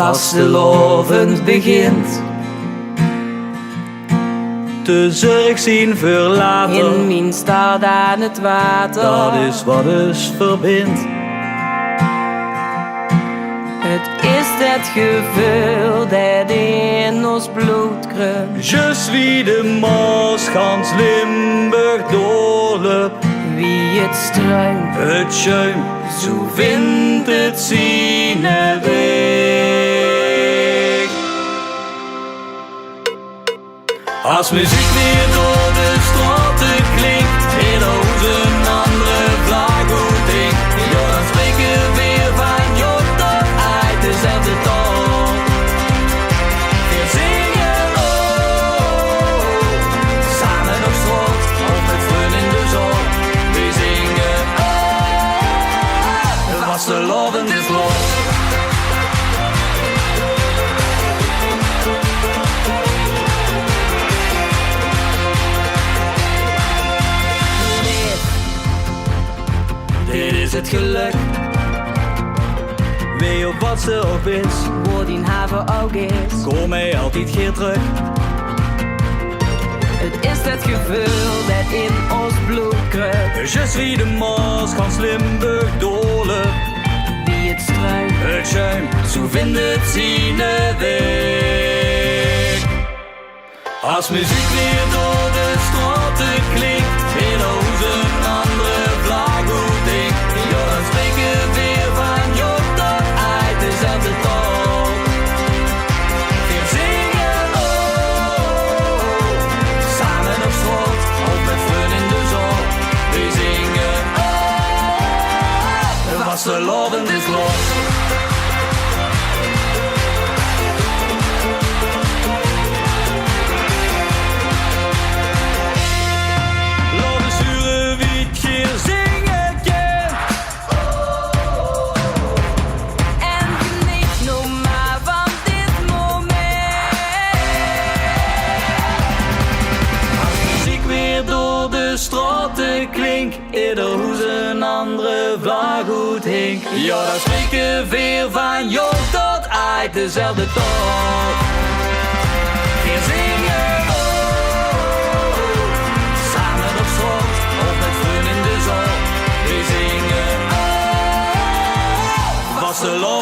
vastelovend begint. De zorg zien verlaten, In mijn stad aan het water. dat is wat ons verbindt. Het is het gevoel dat in ons bloed kruipt. Je suis de Maas, gans Limburg doorloopt. Wie het struint, Het schuim, zo vindt het zijn weg. Als muziek weer door de straten klinkt, in ons een andere vlag goed ding. Ja, dan spreken we weer van jong tot uit dezelfde taal. We zingen oh, samen op straat of met vrienden in de zon. We zingen oh, vastelovend is los. Dit is het geluk. Weet je op wat ze op is? waar die haven ook is. Kom mij altijd keer terug. Het is het gevoel dat in ons bloed kruipt. Je suis de Maas, gans Limburg doorloopt. Wie het struint, Het schuim, zo vindt het zijn weg. Als muziek weer door de straten klinkt, in ons een andere vlag goed ding. Ja, dan spreken we weer van jong tot uit dezelfde taal. We zingen oh, samen op straat of met vrienden in de zon. We zingen oh, vastelovend is los. Laat de zure wietje zingen kent. en geniet nog maar van dit moment. Als muziek weer door de straten klinkt, ieder hoes een andere vlag goed hink. Ja, dan spreken we weer van jong tot uit dezelfde taal. We zingen oh, samen op straat of met vrienden in de zon. We zingen oh, vastelovend